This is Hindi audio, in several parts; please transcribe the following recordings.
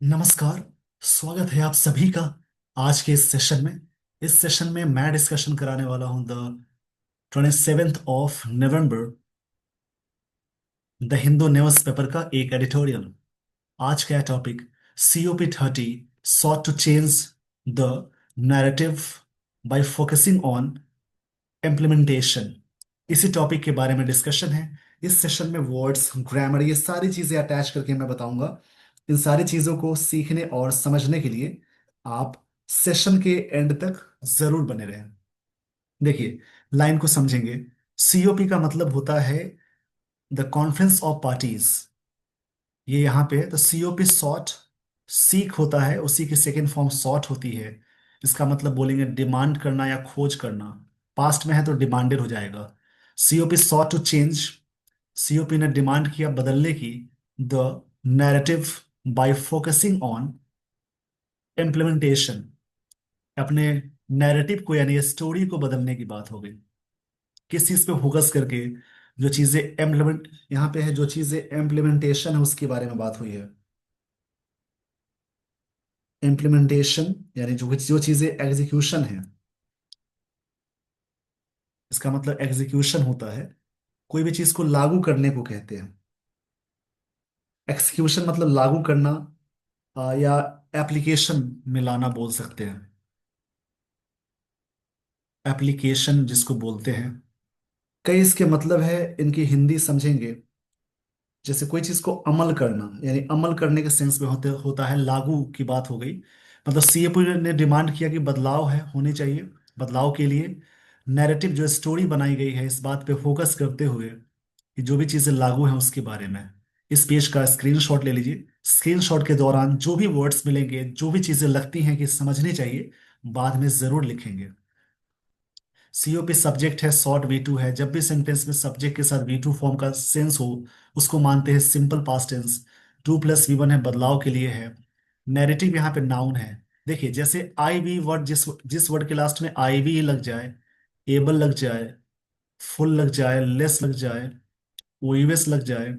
नमस्कार। स्वागत है आप सभी का आज के इस सेशन में मैं डिस्कशन कराने वाला हूं the 27th of November the Hindu newspaper का एक एडिटोरियल। आज का topic COP30 sought to change the narrative by focusing on implementation। इसी टॉपिक के बारे में डिस्कशन है। इस सेशन में वर्ड्स, ग्रामर, ये सारी चीजें अटैच करके मैं बताऊंगा। इन सारी चीजों को सीखने और समझने के लिए आप सेशन के एंड तक जरूर बने रहें। देखिए, लाइन को समझेंगे। COP का मतलब होता है द कॉन्फ्रेंस ऑफ पार्टीज। ये यहाँ पे तो COP सॉट, सीख होता है, उसी की सेकेंड फॉर्म सॉट होती है। इसका मतलब बोलेंगे डिमांड करना या खोज करना। पास्ट में है तो डिमांडेड हो जाएगा। COP sought to change, COP ने डिमांड किया बदलने की the narrative by focusing on implementation. अपने नैरेटिव को यानी स्टोरी को बदलने की बात हो गई। किस चीज पे फोकस करके? जो चीजें इम्प्लीमेंट, यहाँ पे है जो चीजें इम्प्लीमेंटेशन है उसके बारे में बात हुई है। इम्प्लीमेंटेशन यानी जो जो चीजें एग्जीक्यूशन है, इसका मतलब एग्जीक्यूशन होता है कोई भी चीज को लागू करने को कहते हैं। एक्सक्यूशन मतलब लागू करना, या एप्लीकेशन में लाना बोल सकते हैं। एप्लीकेशन जिसको बोलते हैं, कई इसके मतलब है। इनकी हिंदी समझेंगे। जैसे कोई चीज को अमल करना, यानी अमल करने के सेंस में होता है, लागू की बात हो गई। मतलब COP ने डिमांड किया कि बदलाव है होने चाहिए। बदलाव के लिए नैरेटिव जो स्टोरी बनाई गई है, इस बात पे फोकस करते हुए कि जो भी चीजें लागू हैं उसके बारे में। इस पेज का स्क्रीनशॉट ले लीजिए। स्क्रीनशॉट के दौरान जो भी वर्ड्स मिलेंगे, जो भी चीजें लगती हैं कि समझनी चाहिए, बाद में जरूर लिखेंगे। COP सब्जेक्ट है, शॉर्ट V2 है। जब भी सेंटेंस में सब्जेक्ट के साथ V2 फॉर्म का सेंस हो, उसको मानते हैं सिंपल पास्ट टेंस। 2+V1 है, बदलाव के लिए है। नैरेटिव यहाँ पे नाउन है। देखिए, जैसे आई वी वर्ड, जिस जिस वर्ड के लास्ट में आई वी लग जाए, एबल लग जाए, फुल लग जाए, लेस लग जाए, ओएस लग जाए,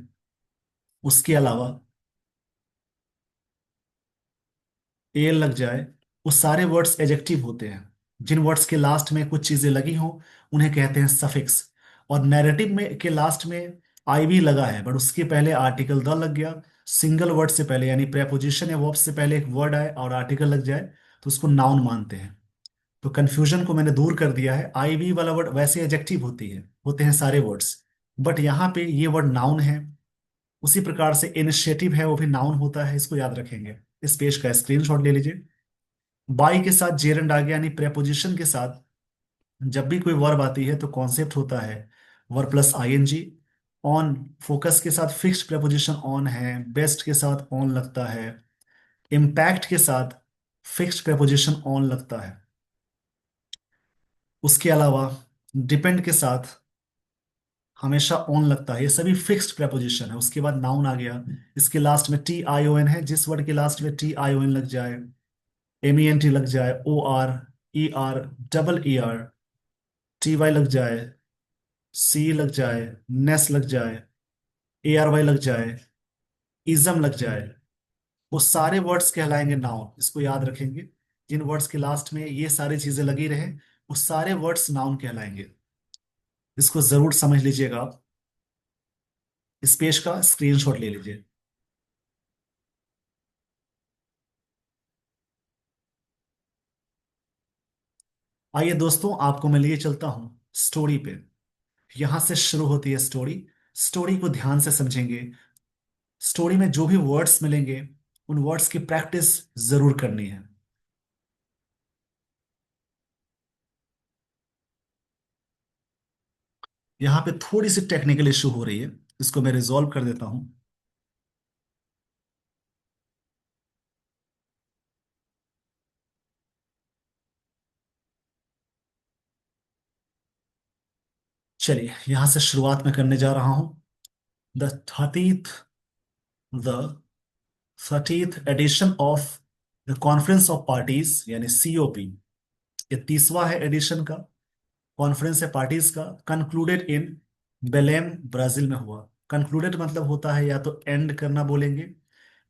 उसके अलावा एल लग जाए, वो सारे वर्ड्स एजेक्टिव होते हैं। जिन वर्ड्स के लास्ट में कुछ चीजें लगी हों उन्हें कहते हैं सफिक्स। और नैरेटिव में के लास्ट में आई भी लगा है, बट उसके पहले आर्टिकल द लग गया। सिंगल वर्ड से पहले यानी प्रेपोजिशन या वर्ब से पहले एक वर्ड आए और आर्टिकल लग जाए तो उसको नाउन मानते हैं। तो कंफ्यूजन को मैंने दूर कर दिया है। आई भी वाला वर्ड वैसे एजेक्टिव होते हैं सारे वर्ड्स, बट यहाँ पे ये वर्ड नाउन है। उसी प्रकार से इनिशिएटिव है, वो भी नाउन होता है, इसको याद रखेंगे। इस पेज का स्क्रीनशॉट ले लीजिए। बाई के साथ जेरंड आ गया, यानी प्रेपोजिशन के साथ जब भी कोई वर्ब आती है तो कॉन्सेप्ट होता है verb plus ING। On, focus के साथ फिक्स्ड प्रेपोजिशन ऑन है। बेस्ट के साथ ऑन लगता है। इम्पैक्ट के साथ फिक्स्ड प्रेपोजिशन ऑन लगता है। उसके अलावा डिपेंड के साथ हमेशा ऑन लगता है। ये सभी फिक्स्ड प्रेपोजिशन है। उसके बाद नाउन आ गया। इसके लास्ट में TION है। जिस वर्ड के लास्ट में TION लग जाए, MENT लग जाए, OR, ER, ER, TY लग जाए, C लग जाए, नेस लग जाए, ARY लग जाए, इज्म लग जाए, वो सारे वर्ड्स कहलाएंगे नाउन। इसको याद रखेंगे। जिन वर्ड्स के लास्ट में ये सारी चीजें लगी रहे, वो सारे वर्ड्स नाउन कहलाएंगे। इसको जरूर समझ लीजिएगा आप। इस पेज का स्क्रीनशॉट ले लीजिए। आइए दोस्तों, आपको मैं लिए चलता हूं स्टोरी पे। यहां से शुरू होती है स्टोरी। स्टोरी को ध्यान से समझेंगे। स्टोरी में जो भी वर्ड्स मिलेंगे, उन वर्ड्स की प्रैक्टिस जरूर करनी है। यहाँ पे थोड़ी सी टेक्निकल इशू हो रही है, इसको मैं रिजॉल्व कर देता हूं। चलिए, यहां से शुरुआत में करने जा रहा हूं। The thirtieth the 30th edition of the conference of parties यानी COP, ये 30वां है एडिशन का। कॉन्फ्रेंस है पार्टीज का। कंक्लूडेड इन बेलेम, ब्राजील में हुआ। कंक्लूडेड मतलब होता है या तो एंड करना बोलेंगे,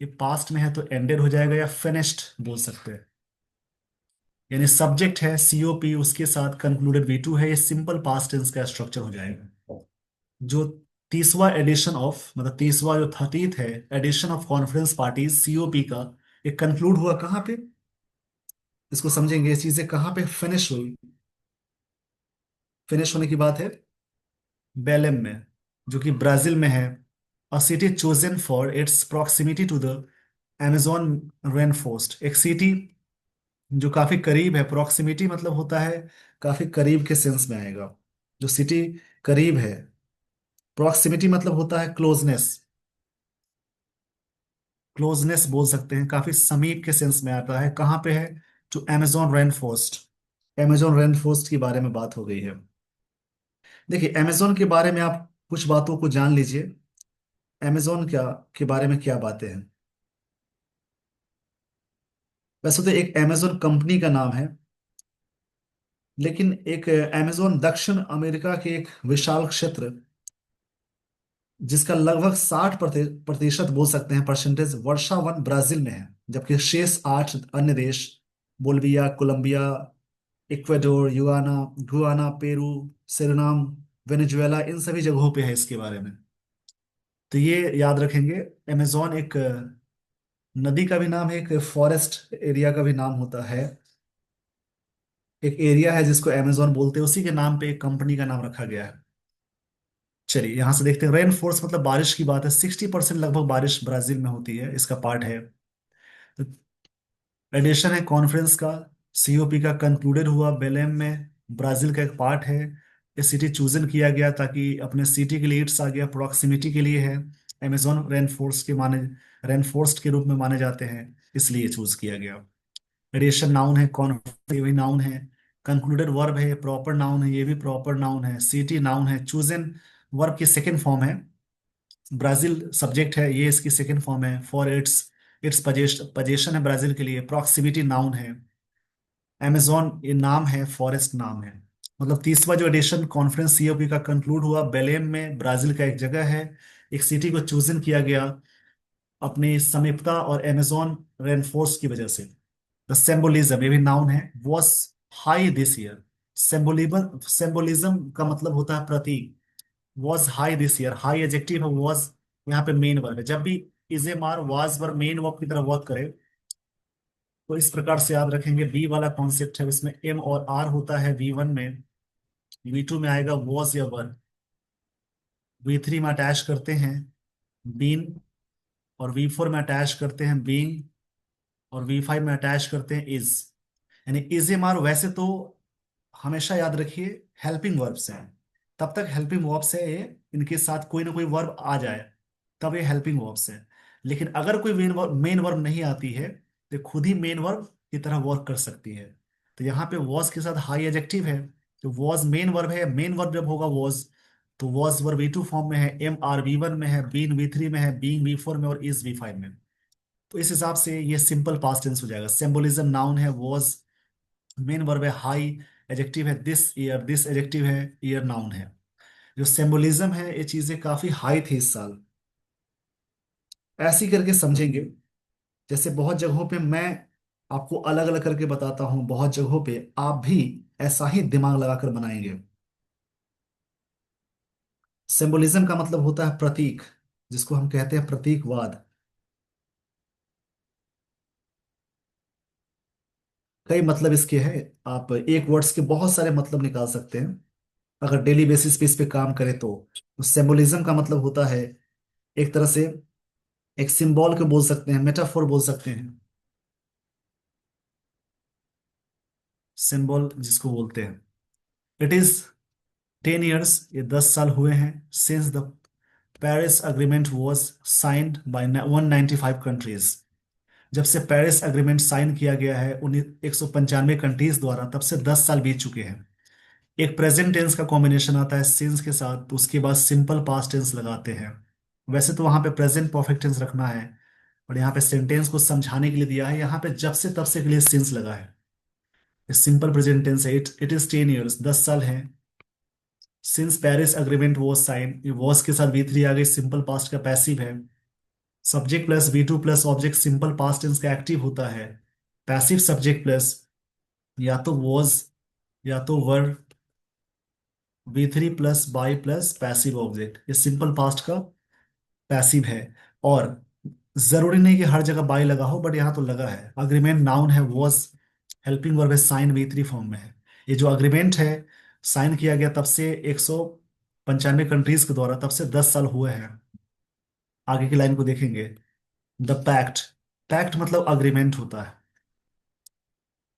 ये पास्ट में है तो एंडेड हो जाएगा या फिनिश्ड बोल सकते हैं। यानी सब्जेक्ट है सीओपी, उसके साथ कंक्लूडेड वी टू है, ये सिंपल पास्ट टेंस का स्ट्रक्चर हो जाएगा। जो 30वां एडिशन ऑफ, मतलब 30वां जो 30th है edition of conference parties COP का, ये कंक्लूड हुआ कहाँ पे, इसको समझेंगे। ये चीजें कहाँ पे फिनिश हुई, फिनिश होने की बात है बेलेम में, जो कि ब्राजील में है। A city chosen for its proximity to the amazon rain forest, एक सिटी जो काफी करीब है। प्रॉक्सिमिटी मतलब होता है काफी करीब के सेंस में आएगा, जो सिटी करीब है। प्रॉक्सिमिटी मतलब होता है क्लोजनेस, क्लोजनेस बोल सकते हैं, काफी समीप के सेंस में आता है। कहाँ पे है, to amazon rain forest. amazon rain forest के बारे में बात हो गई है। देखिए amazon के बारे में आप कुछ बातों को जान लीजिए। amazon क्या के बारे में क्या बातें हैं। वैसे तो एक amazon कंपनी का नाम है, लेकिन एक amazon दक्षिण अमेरिका के एक विशाल क्षेत्र, जिसका लगभग 60% बोल सकते हैं परसेंटेज, वर्षा वन ब्राजील में है। जबकि शेष 8 अन्य देश, Bolivia, Colombia, Ecuador, Guyana, Guiana, Peru, Suriname, Venezuela, इन सभी जगहों पे है इसके बारे में। तो ये याद रखेंगे। अमेजोन एक नदी का भी नाम है, एक फॉरेस्ट एरिया का भी नाम होता है। एक एरिया है जिसको अमेजोन बोलते हैं, उसी के नाम पे एक कंपनी का नाम रखा गया है। चलिए यहां से देखते हैं। रेन फोर्स मतलब बारिश की बात है। 60% लगभग बारिश ब्राजील में होती है, इसका पार्ट है। तो एडिशन है कॉन्फ्रेंस का, सीओपी का कंक्लूडेड हुआ बेलेम में, ब्राजील का एक पार्ट है। ये सिटी चूजन किया गया ताकि अपने सिटी के लिए इट्स आ गया, प्रोक्सिमिटी के लिए है। अमेजोन रेन फोर्स के माने, रेन फोर्स्ट के रूप में माने जाते हैं, इसलिए चूज किया गया। एडिशन नाउन है, कॉन्फ्रेंस ये भी नाउन है। कंक्लूडेड वर्ब है, प्रॉपर नाउन है, ये भी प्रॉपर नाउन है। सिटी नाउन है, चूजन वर्ब की सेकेंड फॉर्म है। ब्राजील सब्जेक्ट है, ये इसकी सेकंड फॉर्म है। फॉर इट्स, इट्स पजेशन है ब्राजील के लिए। प्रॉक्सिमिटी नाउन है। amazon ये नाम है, फॉरेस्ट नाम है। मतलब 30वां जो एडिशन कॉन्फ्रेंस सीओपी का कंक्लूड हुआ बेलेम में, ब्राजील का एक जगह है। एक सिटी को चूजन किया गया अपनी समीपता और amazon रेनफोर्स की वजह से। द सिंबोलिज्म ये भी नाउन है, was high this year. Symbolism, symbolism का मतलब होता है प्रतीक। Was high this year, high adjective है, वॉज यहाँ पे मेन वर्ब है। जब भी इज ए मार वाज वर्ब मेन वर्ब की तरह वर्क करे तो इस प्रकार से याद रखेंगे। बी वाला कॉन्सेप्ट है, उसमें एम और आर होता है वी वन में, वी टू में आएगा वॉज या वर, वी थ्री में अटैच करते हैं बीन, और वी फोर में अटैच करते हैं बीइंग, और वी फाइव में अटैच करते हैं इज। यानी इज एम आर वैसे तो हमेशा याद रखिए हेल्पिंग वर्ब्स हैं, तब तक हेल्पिंग वर्ब्स है ये, इनके साथ कोई ना कोई वर्ब आ जाए तब ये हेल्पिंग वर्ब्स है। लेकिन अगर कोई मेन वर्ब नहीं आती है तो खुद ही मेन वर्ब की तरह वर्क कर सकती है। तो यहाँ पे वॉज के साथ हाई एडजेक्टिव है, तो वॉज मेन वर्ब है। मेन वर्ब जब होगा वॉज, तो was verb V two form में है, एम आर वी वन में है, बीन वी थ्री में है, बीइंग वी फोर में, और इज वी फाइव में। तो इस हिसाब से ये सिंपल पास्ट टेंस हो जाएगा। सिंबोलिज्म नाउन है, वॉज मेन वर्ब है, हाई एडजेक्टिव है दिस ईयर, दिस एडजेक्टिव है, ईयर नाउन है। जो सिंबोलिज्म है, ये चीजें काफी हाई थी इस साल। ऐसी करके समझेंगे। जैसे बहुत जगहों पे मैं आपको अलग अलग करके बताता हूं, बहुत जगहों पे आप भी ऐसा ही दिमाग लगाकर बनाएंगे। सिंबोलिज्म का मतलब होता है प्रतीक, जिसको हम कहते हैं प्रतीकवाद। कई मतलब इसके हैं, आप एक वर्ड्स के बहुत सारे मतलब निकाल सकते हैं अगर डेली बेसिस पे इस पे काम करें तो सिंबोलिज्म का मतलब होता है एक तरह से, एक सिंबल को बोल सकते हैं, मेटाफोर बोल सकते हैं। सिंबल जिसको बोलते हैं, इट इज 10 years, ये 10 साल हुए हैं, since the Paris agreement was signed by 195 countries. जब से पेरिस अग्रीमेंट साइन किया गया है 195 कंट्रीज द्वारा, तब से 10 साल बीत चुके हैं। एक प्रेजेंट टेंस का कॉम्बिनेशन आता है सिंस के साथ, तो उसके बाद सिंपल पास्ट टेंस लगाते हैं। वैसे तो वहां पे प्रेजेंट परफेक्ट टेंस रखना है, और यहाँ पे सेंटेंस को समझाने के लिए दिया है, यहाँ पे जब से तब से के लिए सिंस लगा है। सिंपल प्रेजेंट टेंस है। इट इज 10 years, 10 साल है। Since Paris agreement was sign, ये वॉज के साथ वी थ्री आ गई, सिंपल पास्ट का पैसिव है। Subject plus V2 plus object simple past tense का एक्टिव होता है। पैसिव सब्जेक्ट प्लस या तो वॉज या तो वर, V3 plus by plus passive object, ये सिंपल पास्ट का पैसिव है। और जरूरी नहीं कि हर जगह बाई लगा हो, बट यहाँ तो लगा है। अग्रीमेंट नाउन है, वॉज हेल्पिंग वर्ब है, साइन V3 फॉर्म में है। ये जो अग्रीमेंट है साइन किया गया तब से 195 कंट्रीज के द्वारा, तब से 10 साल हुए हैं। आगे की लाइन को देखेंगे। द पैक्ट, पैक्ट मतलब अग्रीमेंट होता है,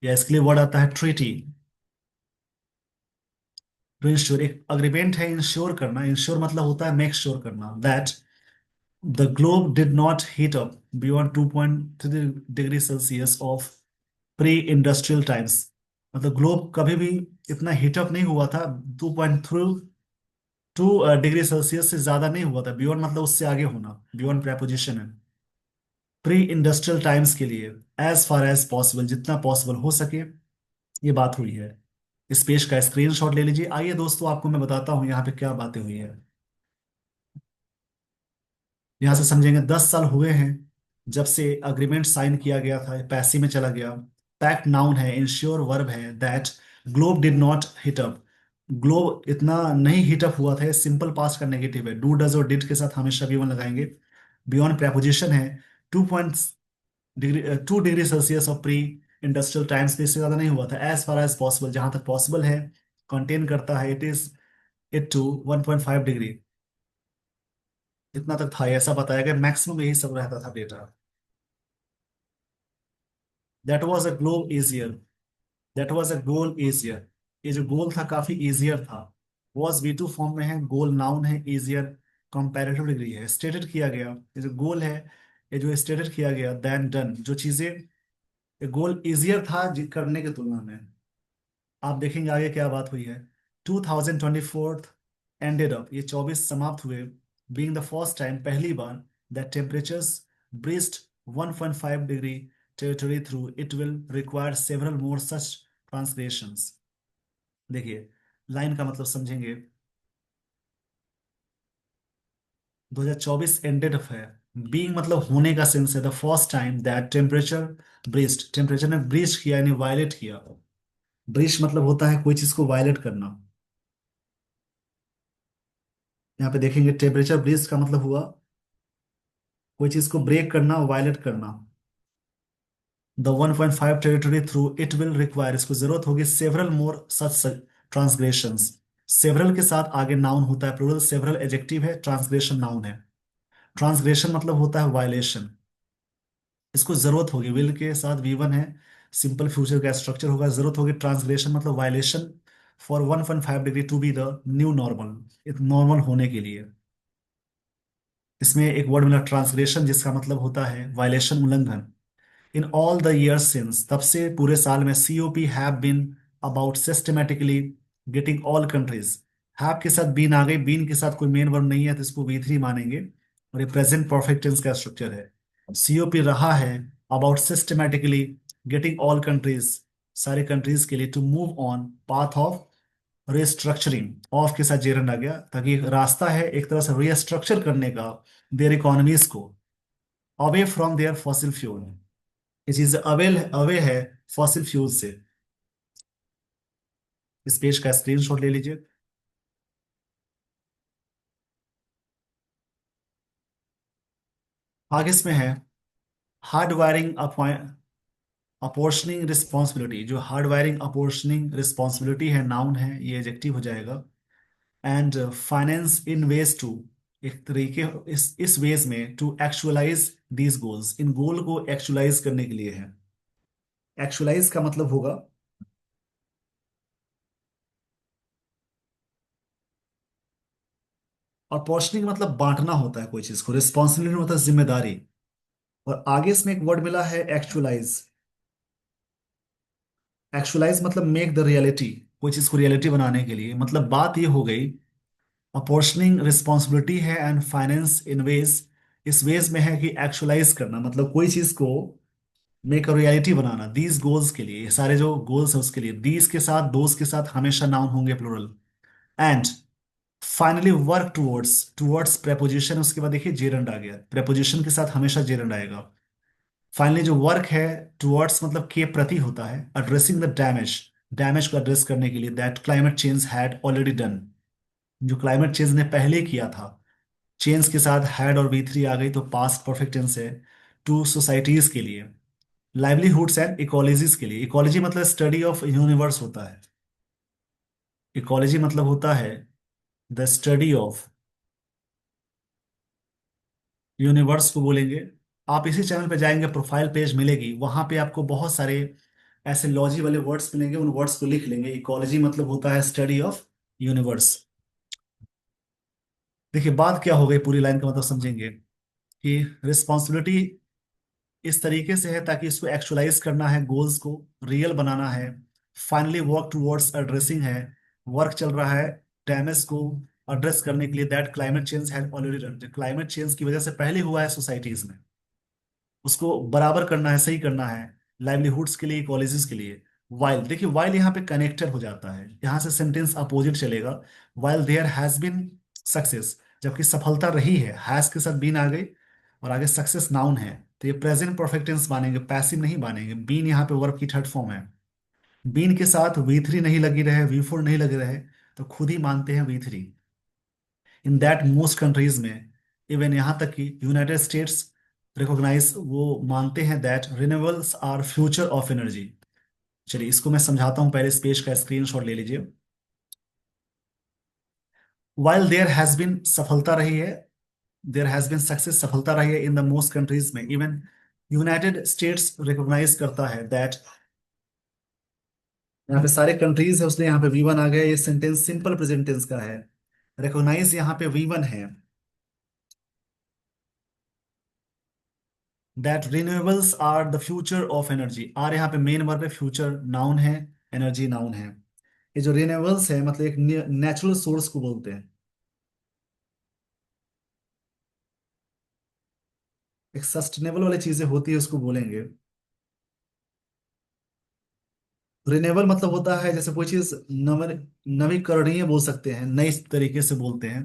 या इसके लिए वर्ड आता है ट्रीटी। टू इंश्योर, एक अग्रीमेंट है इंश्योर करना। इंश्योर मतलब होता है मेक श्योर करना, that the globe did not heat up beyond 2.3 degree Celsius of pre industrial times. मतलब ग्लोब कभी भी इतना हीटअप नहीं हुआ था, 2.2 डिग्री सेल्सियस से ज्यादा नहीं हुआ था। बियॉन्ड मतलब उससे आगे होना, बियॉन्ड प्रेपोजिशन है। प्री इंडस्ट्रियल टाइम्स के लिए एज फार एज पॉसिबल, जितना पॉसिबल हो सके, ये बात हुई है। इस पेज का स्क्रीनशॉट ले लीजिए। आइए दोस्तों, आपको मैं बताता हूं यहाँ पे क्या बातें हुई है। यहां से समझेंगे। 10 साल हुए हैं जब से अग्रीमेंट साइन किया गया था, पैसे में चला गया। पैक्ट नाउन है, इंश्योर वर्ब है, that globe did not hit up, globe इतना नहीं हिट अप हुआ था। ये सिंपल पास्ट का नेगेटिव है। डू डज और डिड के साथ हमेशा V1 लगाएंगे। बियॉन्ड प्रेपोजिशन है। 2 degree Celsius of pre industrial times पे इससे ज्यादा नहीं हुआ था। एज फार एज पॉसिबल, जहां तक पॉसिबल है, कंटेन करता है। इट टू 1.5 डिग्री, इतना तक था, ऐसा बताया गया। मैक्सिमम यही सब रहता था data. That was a globe easier, that was a goal easier, ये जो गोल था काफी इजियर था। वॉज V2 फॉर्म में है, गोल नाउन है, इजियर कंपैरेटिव डिग्री है। स्टेटेड किया गया, ये जो गोल है, ये जो स्टेटेड किया गया, देन डन, जो चीजें, ये गोल इजियर था करने की तुलना में। आप देखेंगे आगे क्या बात हुई है। 2024 एंडेड अप, ये 24 समाप्त हुए। बीइंग द फर्स्ट टाइम, पहली बार, that temperatures breached 1.5 degree territory through, it will require several more such translations. देखिए लाइन का मतलब समझेंगे। 2024 एंडेड अप है, बीइंग मतलब होने का सेंस है। The first time that temperature breached, temperature ने ब्रीज किया यानी वायलेट किया। ब्रीच मतलब होता है कोई चीज को वायलेट करना। यहाँ पे देखेंगे टेम्परेचर ब्रीज का मतलब हुआ कोई चीज को ब्रेक करना, वायलेट करना। The 1.5 territory through, it will require, इसको जरूरत होगी, सेवरल मोर सच ट्रांसग्रेशंस। सेवरल के साथ आगे नाउन होता है, प्लूरल। सेवरल एडजेक्टिव है, ट्रांसग्रेशन नाउन है। ट्रांसग्रेशन मतलब होता है वायलेशन। इसको जरूरत होगी, विल के साथ V1 है, सिंपल फ्यूचर का स्ट्रक्चर होगा। जरूरत होगी ट्रांसग्रेशन मतलब violation, for 1.5 degree to be the new normal, एक नॉर्मल होने के लिए। इसमें एक वर्ड मिला ट्रांसग्रेशन, जिसका मतलब होता है वायलेशन, उल्लंघन। In all the years since, तब से पूरे साल में, COP have been about systematically getting all countries. Have के साथ बीन आ गई, बीन के साथ कोई मेन वर्ब नहीं है तो इसको V3 मानेंगे, और ये प्रेजेंट परफेक्ट टेंस का स्ट्रक्चर है। COP रहा है about systematically getting all countries, सारे कंट्रीज के लिए, to move on path of restructuring, of के साथ जेरन आ गया, ताकि एक रास्ता है एक तरह से रिस्ट्रक्चर करने का देयर इकोनॉमीज को, away from their fossil fuel. ये चीज अवे है फॉसिल फ्यूल से। इस पेज का स्क्रीनशॉट ले लीजिए। आगे इसमें है हार्ड वायरिंग अपोर्शनिंग रिस्पॉन्सिबिलिटी। जो हार्ड वायरिंग अपोर्शनिंग रिस्पॉन्सिबिलिटी है, नाउन है, ये एडजेक्टिव हो जाएगा। And finance in ways to, एक तरीके, इस वेज में, टू एक्चुअलाइज दीज गोल्स, इन गोल को एक्चुअलाइज करने के लिए है। एक्चुअलाइज का मतलब होगा, और पोर्शनिंग मतलब बांटना होता है कोई चीज को, रिस्पॉन्सिबिलिटी मतलब जिम्मेदारी। और आगे इसमें एक वर्ड मिला है एक्चुअलाइज। एक्चुअलाइज मतलब मेक द रियलिटी, कोई चीज को रियलिटी बनाने के लिए। मतलब बात ये हो गई, अपोर्शनिंग रिस्पॉन्सिबिलिटी है एंड फाइनेंस इन वेज, इस वेज में है कि एक्चुअलाइज करना मतलब कोई चीज को make a reality banana, these goals के लिए। ये सारे जो गोल्स है उसके लिए, दीज के साथ, दोज के साथ हमेशा नाउन होंगे plural. And finally work towards, towards preposition, उसके बाद देखिए जेरंड आ गया, प्रेपोजिशन के साथ हमेशा जेरंड आएगा। फाइनली जो वर्क है, टुवर्ड्स मतलब के प्रति होता है, एड्रेसिंग द डैमेज, डैमेज को एड्रेस करने के लिए, that climate change had already done, जो क्लाइमेट चेंज ने पहले किया था। चेंज के साथ हैड और वी थ्री आ गई तो पास्ट परफेक्ट टेंस है। टू सोसाइटीज के लिए, लाइवलीहुड्स एंड इकोलॉजीज के लिए, इकोलॉजी मतलब स्टडी ऑफ यूनिवर्स होता है, इकोलॉजी मतलब होता है द स्टडी ऑफ यूनिवर्स को बोलेंगे। आप इसी चैनल पे जाएंगे, प्रोफाइल पेज मिलेगी, वहां पे आपको बहुत सारे ऐसे लॉजी वाले वर्ड्स मिलेंगे, उन वर्ड्स को लिख लेंगे। इकोलॉजी मतलब होता है स्टडी ऑफ यूनिवर्स। देखिए बात क्या हो गई, पूरी लाइन का मतलब समझेंगे कि रिस्पॉन्सिबिलिटी इस तरीके से है ताकि इसको एक्चुअलाइज करना है, गोल्स को रियल बनाना है। फाइनली वर्क टुवर्ड्स एड्रेसिंग है, वर्क चल रहा है डैमेज को एड्रेस करने के लिए, that climate change has already done, climate change की वजह से पहले हुआ है सोसाइटीज में, उसको बराबर करना है, सही करना है, लाइवलीहुड्स के लिए, कॉलेजेस के लिए। वाइल, देखिए वाइल यहाँ पे कनेक्टेड हो जाता है, यहाँ से सेंटेंस अपोजिट चलेगा। While there has been success, जबकि सफलता रही है, हैज के साथ बीन आ गई और आगे सक्सेस नाउन है, तो ये प्रेजेंट परफेक्ट टेंस मानेंगे, पैसिव नहीं मानेंगे। बीन यहाँ पे वर्ब की थर्ड फॉर्म है, बीन के साथ वी थ्री नहीं लगी रहे, वी फोर नहीं लगे रहे, तो खुद ही मानते हैं V three. In that most countries में, इवन यहाँ तक कि यूनाइटेड स्टेट्स रिकॉग्नाइज, वो मानते हैं that renewables are future of energy. चलिए इसको मैं समझाता हूँ, पहले इस पेज का स्क्रीनशॉट ले लीजिए। वाइल देयर हैज बीन, सफलता रही है, देयर हैज बीन सक्सेस, सफलता रही है इन द मोस्ट कंट्रीज में, इवन यूनाइटेड स्टेट्स रिकॉग्नाइज करता है दैट, यहाँ पे सारे कंट्रीज है, उसने यहाँ पे वी वन आ गया, ये सेंटेंस सिंपल प्रेजेंट टेंस का है। रिकॉग्नाइज यहाँ पे वी वन है, that renewables are the future of energy, are यहाँ पे मेन वर्ब है, फ्यूचर नाउन है, एनर्जी नाउन है। ये जो रिन्यूएबल्स है मतलब एक नेचुरल सोर्स को बोलते हैं, एक सस्टेनेबल वाली चीजें होती है उसको बोलेंगे। रिन्यूएबल मतलब होता है जैसे कोई चीज नवीकरणीय बोल सकते हैं, नई तरीके से बोलते हैं।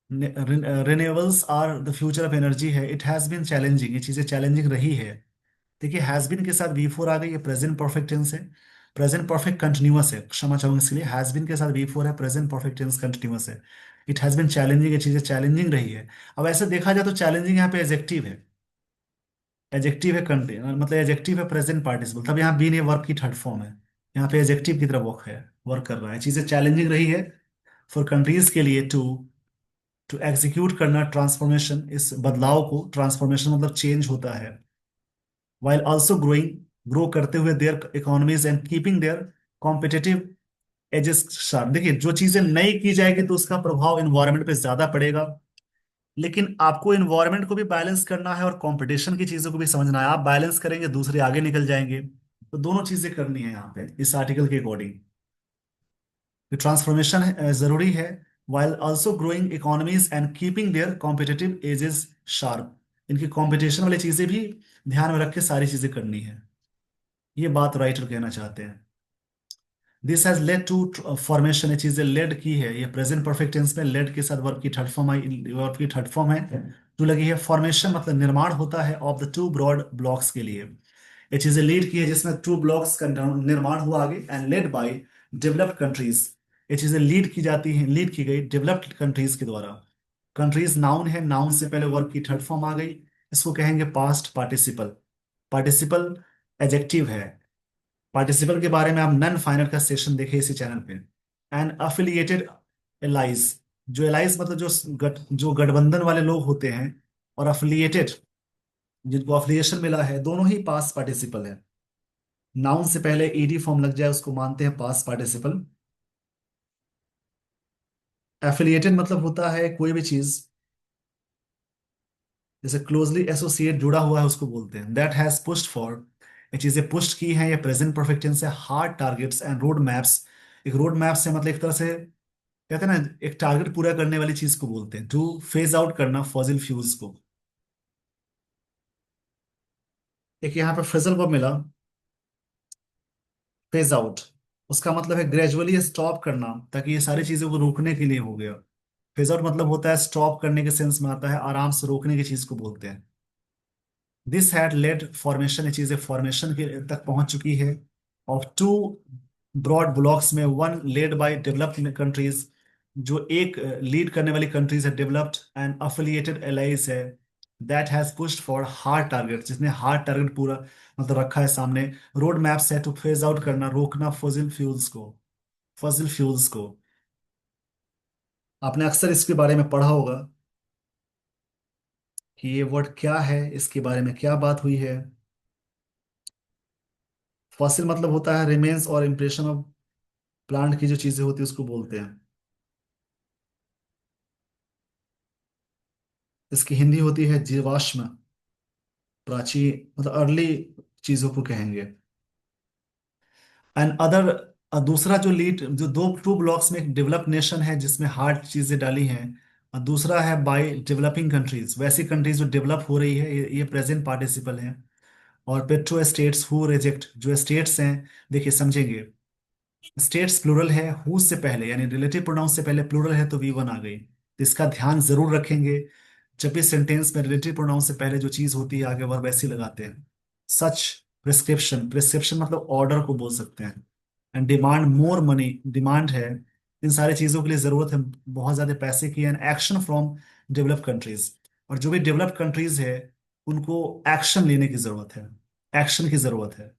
Renewables are the future of energy है, इट हैज बीन चैलेंजिंग, ये चीजें चैलेंजिंग रही है। देखिए हैज बीन के साथ वी फोर आ गई, ये प्रेजेंट परफेक्ट टेंस है, प्रेजेंट परफेक्ट कंटिन्यूअस है, क्षमा चाहूंगा इसके लिए, हैज बीन के साथ वी फोर है, प्रेजेंट परफेक्ट टेंस कंटिन्यूअस है। इट हैज बीन चैलेंजिंग, ये चीजें चैलेंजिंग रही है। अब ऐसे देखा जाए तो चैलेंजिंग यहाँ पे एडजेक्टिव है, एडजेक्टिव है मतलब एडजेक्टिव है प्रेजेंट पार्टिसिपल, तब यहाँ बीन ये वर्ब की थर्ड फॉर्म है, यहाँ पे एडजेक्टिव की तरह वर्क है, वर्क कर रहा है, चीजें चैलेंजिंग रही है फॉर कंट्रीज के लिए टू टू एग्जीक्यूट करना ट्रांसफॉर्मेशन, इस बदलाव को, ट्रांसफॉर्मेशन मतलब चेंज होता है, while also growing, ग्रो करते हुए their economies and keeping their competitive edges sharp. देखिए जो चीजें नई की जाएगी तो उसका प्रभाव इन्वायरमेंट पे ज्यादा पड़ेगा, लेकिन आपको इन्वायरमेंट को भी बैलेंस करना है और कंपटीशन की चीजों को भी समझना है, आप बैलेंस करेंगे दूसरे आगे निकल जाएंगे, तो दोनों चीजें करनी है यहाँ पे इस आर्टिकल के अकॉर्डिंग। ट्रांसफॉर्मेशन जरूरी है, while also growing economies and keeping their competitive edges sharp, इनकी कंपटीशन वाली चीजें भी ध्यान में रख के सारी चीजें करनी है, ये बात राइटर कहना चाहते हैं। This has led to formation, ये चीजें लेड की है, ये प्रेजेंट परफेक्ट टेंस में लेड के साथ वर्ब की थर्ड फॉर्म आई, वर्ब की थर्ड फॉर्म है, टू लगी है। फॉर्मेशन मतलब निर्माण होता है of the two broad blocks के लिए, ये चीजें लीड की है जिसमें टू ब्लॉक्स का निर्माण हुआ आगे, and led by developed countries, ये चीजें लीड की जाती हैं, लीड की गई डेवलप्ड कंट्रीज के द्वारा। कंट्रीज नाउन है, नाउन से पहले वर्ब की थर्ड फॉर्म आ गई, इसको कहेंगे पास्ट पार्टिसिपल। पार्टिसिपल एडजेक्टिव है, पार्टिसिपल के बारे में आप नन फाइनल का सेशन देखे इसी चैनल पे। एंड अफिलिएटेड एलाइज, जो एलाइज मतलब जो गठबंधन वाले लोग होते हैं, और अफिलिएटेड जिनको अफिलिएशन मिला है, दोनों ही पास्ट पार्टिसिपल है। नाउन से पहले ईडी फॉर्म लग जाए उसको मानते हैं पास्ट पार्टिसिपल। एफिलिएटेड मतलब होता है कोई भी चीज जैसे क्लोजली एसोसिएट जुड़ा हुआ है उसको बोलते हैं। दैट हैज पुश्ड फॉर, ये चीजें पुश की हैं, ये प्रेजेंट परफेक्ट टेंस है। Hard targets and road maps, एक रोड मैप से मतलब एक तरह से कहते हैं ना, एक टारगेट पूरा करने वाली चीज को बोलते हैं। टू फेज आउट करना फॉसिल फ्यूल्स को। एक यहाँ पे फ्रेजल वर्ब मिला, फेज आउट, उसका मतलब है ग्रेजुअली स्टॉप करना, ताकि ये सारी चीजों को रोकने के लिए हो गया। फेज आउट मतलब होता है स्टॉप करने के सेंस में आता है, आराम से रोकने की चीज को बोलते हैं। दिस हैड लेड फॉर्मेशन, ये चीजें फॉर्मेशन के तक पहुंच चुकी है, ऑफ टू ब्रॉड ब्लॉक्स में, one led by developed countries, जो एक लीड करने वाली कंट्रीज है डेवलप्ड एंड अफिलिएटेड एलाइज है, that has pushed for hard target, जिसने हार्ड टारगेट पूरा मतलब रखा है सामने, रोड मैप्स है टू फेज आउट करना, रोकना फॉसिल फ्यूल्स को, फॉसिल फ्यूल्स को। आपने अक्सर इसके बारे में पढ़ा होगा कि ये वर्ड क्या है, इसके बारे में क्या बात हुई है। फॉसिल मतलब होता है रिमेन्स और इम्प्रेशन ऑफ प्लांट की जो चीजें होती है उसको बोलते हैं। इसकी हिंदी होती है जीवाश्म, प्राचीन मतलब अर्ली चीजों को कहेंगे। एंड अदर, दूसरा जो लीड, जो दो टू ब्लॉक्स में, एक डेवलप नेशन है जिसमें हार्ड चीजें डाली हैं, और दूसरा है बाय डेवलपिंग कंट्रीज, वैसी कंट्रीज जो डेवलप हो रही है, ये प्रेजेंट पार्टिसिपल है। और पेट्रो स्टेट्स हु रिजेक्ट, जो स्टेट्स हैं, देखिए समझेंगे, स्टेट्स प्लूरल है, हु से पहले यानी रिलेटिव प्रोनाउन से पहले प्लूरल है तो वी वन आ गई, तो इसका ध्यान जरूर रखेंगे। जब भी सेंटेंस में रिलेटिव प्रोनाउन से पहले जो चीज होती है आगे वर्ब वैसे ही लगाते हैं। सच, प्रिस्क्रिप्शन, प्रिस्क्रिप्शन मतलब ऑर्डर को बोल सकते हैं। And demand more money, demand है इन सारी चीजों के लिए जरूरत है बहुत ज्यादा पैसे की। And action from develop countries, और जो भी डेवलप कंट्रीज है उनको एक्शन लेने की जरूरत है, एक्शन की जरूरत है।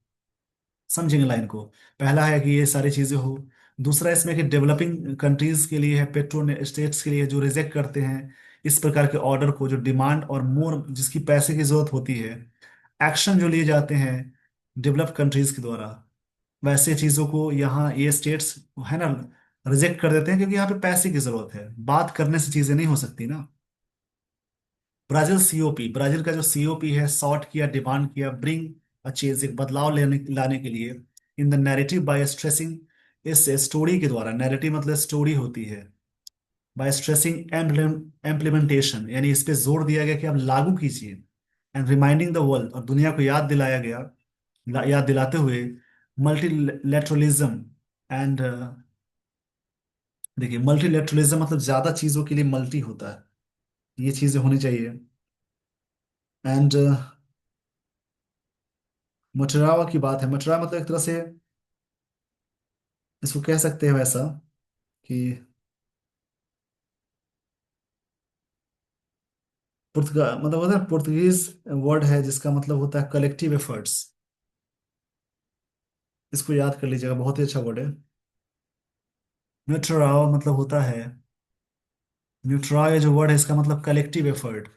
समझेंगे लाइन को। पहला है कि ये सारी चीजें हो, दूसरा इसमें कि डेवलपिंग कंट्रीज के लिए है, पेट्रो स्टेट्स के लिए जो रिजेक्ट करते हैं इस प्रकार के ऑर्डर को, जो डिमांड और मोर जिसकी पैसे की जरूरत होती है, एक्शन जो लिए जाते हैं डेवलप कंट्रीज के द्वारा, वैसे चीजों को यहाँ ये स्टेट्स है ना रिजेक्ट कर देते हैं, क्योंकि यहाँ पे पैसे की जरूरत है, बात करने से चीजें नहीं हो सकती ना। ब्राजील सीओपी, ब्राजील का जो सीओपी है, सॉर्ट किया, डिमांड किया, ब्रिंग अ चेंज, एक बदलाव लेने लाने के लिए, in the narrative by stressing, इस स्टोरी के द्वारा, नैरेटिव मतलब स्टोरी होती है, बाय स्ट्रेसिंग इम्प्लीमेंटेशन, यानी इस पे जोर दिया गया कि आप लागू कीजिए, एंड रिमाइंडिंग द वर्ल्ड, और दुनिया को याद दिलाया गया, याद दिलाते हुए, मल्टीलेटरलिज्म एंड, देखिए मल्टीलेटरलिज्म मतलब ज्यादा चीजों के लिए मल्टी होता है, ये चीजें होनी चाहिए। एंड मटरावा की बात है, मटरा मतलब एक तरह से इसको कह सकते हैं वैसा कि पुर्तगा मतलब होता है पुर्तगीज वर्ड है जिसका मतलब होता है कलेक्टिव एफर्ट्स, इसको याद कर लीजिएगा, बहुत ही अच्छा वर्ड है। न्यूट्राओ मतलब होता है, न्यूट्रा ये जो वर्ड है इसका मतलब कलेक्टिव एफर्ट,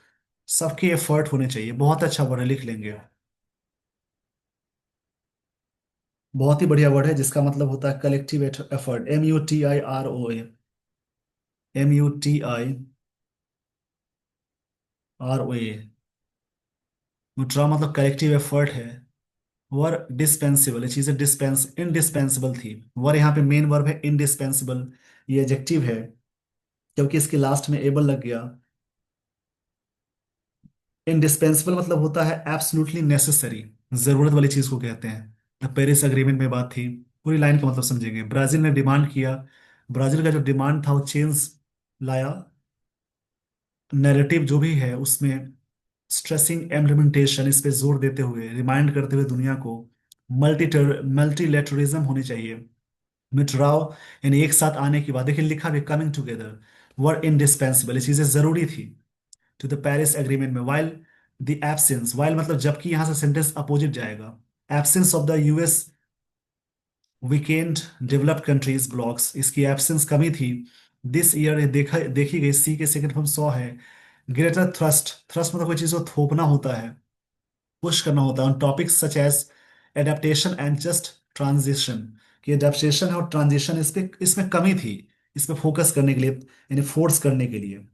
सबके एफर्ट होने चाहिए, बहुत अच्छा वर्ड है, लिख लेंगे। बहुत ही बढ़िया वर्ड है जिसका मतलब होता है collective effort, MUTIROA, MUTIROA। Nutra मतलब कलेक्टिव एफर्ट है। वर डिस्पेंसिबल, ये चीजें डिस्पेंस इनडिस्पेंसिबल थी, वर यहाँ पे मेन वर्ब है, इनडिस्पेंसिबल ये एडजेक्टिव है, क्योंकि इसके लास्ट में एबल लग गया। इनडिस्पेंसिबल मतलब होता है एब्सोल्युटली नेसेसरी, जरूरत वाली चीज को कहते हैं। पेरिस अग्रीमेंट में बात थी, पूरी लाइन का मतलब समझेंगे। ब्राजील ने डिमांड किया, ब्राजील का जो डिमांड था वो चेंज लाया, नैरेटिव जो भी है उसमें स्ट्रेसिंग इम्प्लीमेंटेशन, इस पे जोर देते हुए, रिमाइंड करते हुए दुनिया को, मल्टी मल्टीलेटरलिज्म होनी चाहिए। मिटराव यानी एक साथ आने की बात, देखिए लिखा भी कमिंग टुगेदर, वर इनडिस्पेंसिबल, ये चीजें जरूरी थी टू द पेरिस एग्रीमेंट में। वाइल द एब्सेंस, वाइल मतलब जबकि, यहां से सेंटेंस अपोजिट जाएगा, absence of the US weekend developed countries blocks, इसकी एब्सेंस कमी थी। दिस ईयर देखा देखी गई, सी के सेकंड फॉर्म सॉ है। ग्रेटर थ्रस्ट, थ्रस्ट मतलब कोई चीज को थोपना होता है, पुश करना होता है, on topics such as adaptation and just transition, कि एडेप्टेशन और ट्रांजिशन इस पे, इसमें कमी थी, इस पे फोकस करने के लिए, यानी फोर्स करने के लिए।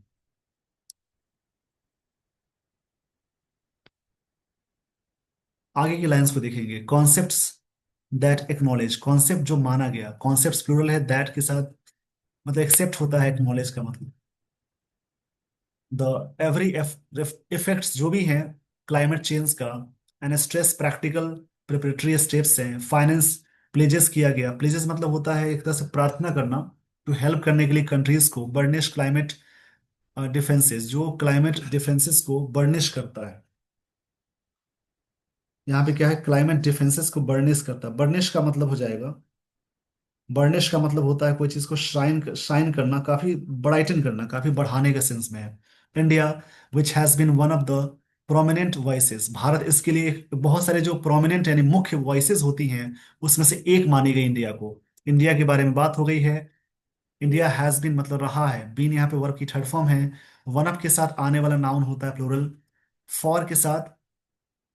आगे की लाइंस को देखेंगे, कॉन्सेप्ट्स दैट एक्नॉलेज, कॉन्सेप्ट जो माना गया, कॉन्सेप्ट्स प्लूरल है, दैट के साथ मतलब एक्सेप्ट होता है एक्नॉलेज का मतलब। द एवरी इफेक्ट्स जो भी हैं क्लाइमेट चेंज का, and stress practical preparatory steps हैं, फाइनेंस प्लेजेस किया गया, प्लेजेस मतलब होता है एक तरह से प्रार्थना करना, टू हेल्प करने के लिए कंट्रीज को, बर्निश क्लाइमेट डिफेंसेस, जो क्लाइमेट डिफेंसेस को बर्निश करता है। यहाँ पे क्या है, क्लाइमेट डिफेंसेस को बर्निश करता है। बर्निश का मतलब हो जाएगा, बर्निश का मतलब होता है कोई चीज को शाइन शाइन करना, काफी ब्राइटन करना, काफी बढ़ाने के सेंस में है। India which has been one of the prominent voices, Bharat इसके लिए बहुत सारे जो प्रोमिनेंट यानी मुख्य वॉइसेस होती हैं उसमें से एक मानी गई इंडिया को। इंडिया के बारे में बात हो गई है। इंडिया हैज बीन मतलब रहा है, बीन यहाँ पे वर्ब की थर्ड फॉर्म है। वन अप के साथ आने वाला नाउन होता है प्लूरल। फॉर के साथ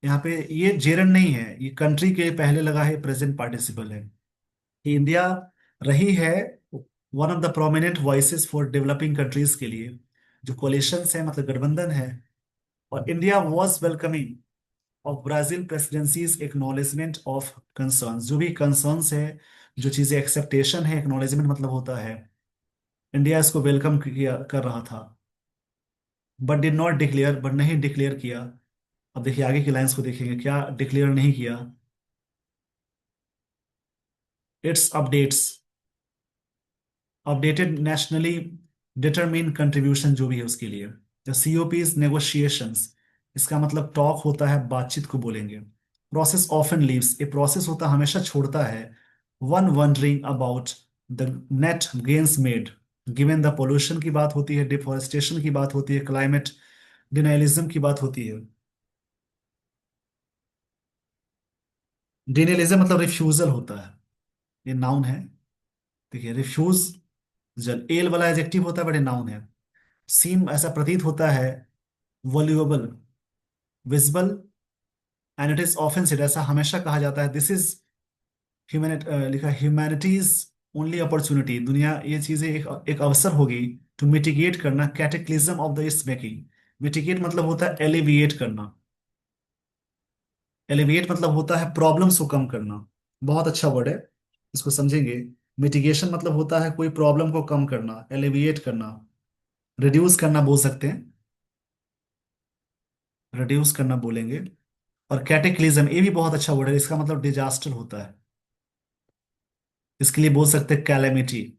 यहाँ पे ये जेरन नहीं है, ये कंट्री के पहले लगा है, प्रेजेंट पार्टिसिपल है। कि इंडिया रही है one of the prominent voices for developing countries के लिए, जो कोलिशंस है मतलब गठबंधन है। और India was welcoming of Brazil presidencies acknowledgement of concerns, जो भी कंसर्न्स है, जो चीजें एक्सेप्टेशन है, एक्नॉलेजमेंट मतलब होता है इंडिया इसको वेलकम किया कर रहा था। But did not declare, but नहीं डिक्लेयर किया। अब देखिए आगे की लाइंस को देखेंगे, क्या डिक्लेयर नहीं किया। It's updates, updated nationally determine contribution जो भी है उसके लिए। द सीओपीज नेगोशिएशंस, इसका मतलब टॉक होता है, बातचीत को बोलेंगे। Process often leaves, a process होता है हमेशा छोड़ता है। One wondering about the net gains made, given the pollution की बात होती है, डिफोरेस्टेशन की बात होती है, क्लाइमेट डिनाइलिज्म की बात होती है। डिनाइलिज्म मतलब रिफ्यूजल होता है, ये नाउन है। देखिए रिफ्यूज जल एल वाला एडजेक्टिव होता है, बट ये नाउन है। सीम ऐसा प्रतीत होता है, valuable, visible, and it is often said, ऐसा हमेशा कहा जाता है, दिस इज लिखा ह्यूमैनिटीज ओनली अपॉर्चुनिटी, दुनिया ये चीजें एक अवसर होगी टू मिटिगेट करना cataclysm of the its making. Mitigate मतलब होता है एलिविएट करना, एलिविएट मतलब होता है प्रॉब्लम्स को कम करना। बहुत अच्छा वर्ड है, इसको समझेंगे। मिटिगेशन मतलब होता है कोई प्रॉब्लम को कम करना, एलिविएट करना, रिड्यूस करना बोल सकते हैं, रिड्यूस करना बोलेंगे। और कैटेक्लिज्म ये भी बहुत अच्छा वर्ड है, इसका मतलब डिजास्टर होता है, इसके लिए बोल सकते हैं कैलेमिटी,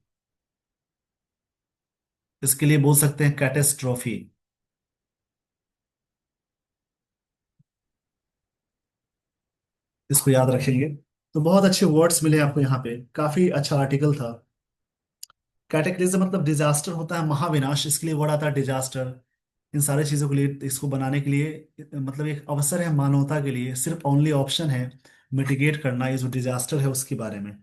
इसके लिए बोल सकते हैं कैटेस्ट्रॉफी। इसको याद रखेंगे। तो बहुत अच्छे वर्ड्स मिले आपको यहाँ पे, काफी अच्छा आर्टिकल था। कैटेक्लिज्म मतलब डिजास्टर होता है, महाविनाश, इसके लिए वर्ड आता है डिजास्टर। इन सारी चीजों के लिए, इसको बनाने के लिए मतलब एक अवसर है मानवता के लिए, सिर्फ ओनली ऑप्शन है मिटिगेट करना ये जो डिजास्टर है उसके बारे में।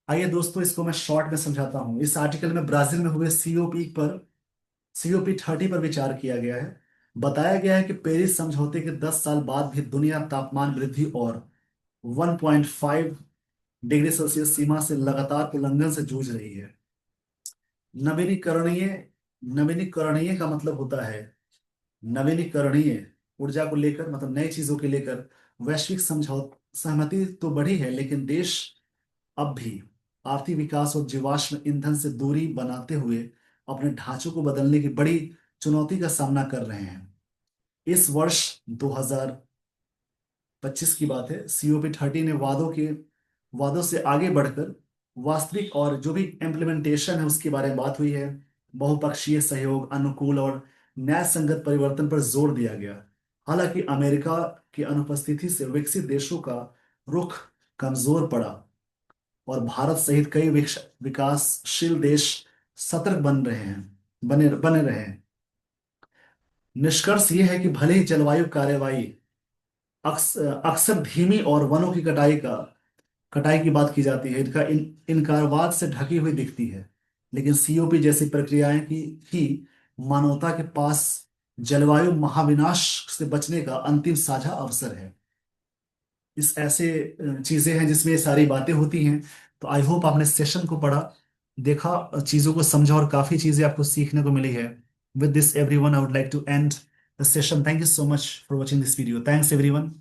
आइए दोस्तों, इसको मैं शॉर्ट में समझाता हूँ। इस आर्टिकल में ब्राजील में हुए COP30 पर विचार किया गया है। बताया गया है कि पेरिस समझौते के 10 साल बाद भी दुनिया तापमान वृद्धि और 1.5 डिग्री सेल्सियस सीमा से लगातार उल्लंघन से जूझ रही है। नवीनीकरणीय, नवीनीकरणीय का मतलब होता है नवीनीकरणीय ऊर्जा को लेकर, मतलब नई चीजों के लेकर वैश्विक समझौता सहमति तो बढ़ी है, लेकिन देश अब भी आर्थिक विकास और जीवाश्म ईंधन से दूरी बनाते हुए अपने ढांचों को बदलने की बड़ी चुनौती का सामना कर रहे हैं। इस वर्ष 2025 की बात है, COP30 ने वादों से आगे बढ़कर वास्तविक और जो भी इम्प्लीमेंटेशन है उसके बारे में बात हुई है। बहुपक्षीय सहयोग, अनुकूल और न्याय संगत परिवर्तन पर जोर दिया गया। हालांकि अमेरिका की अनुपस्थिति से विकसित देशों का रुख कमजोर पड़ा और भारत सहित कई विकासशील देश सतर्क बने बने रहे हैं। निष्कर्ष ये है कि भले ही जलवायु कार्यवाही अक्सर धीमी और वनों की कटाई की बात की जाती है, इनका इनकारवाद से ढकी हुई दिखती है, लेकिन COP जैसी प्रक्रियाएं की ही मानवता के पास जलवायु महाविनाश से बचने का अंतिम साझा अवसर है। इस ऐसे चीजें हैं जिसमें ये सारी बातें होती हैं। तो आई होप आपने सेशन को पढ़ा, देखा, चीजों को समझा और काफी चीजें आपको सीखने को मिली है। With this everyone, I would like to end the session. Thank you so much for watching this video. Thanks everyone.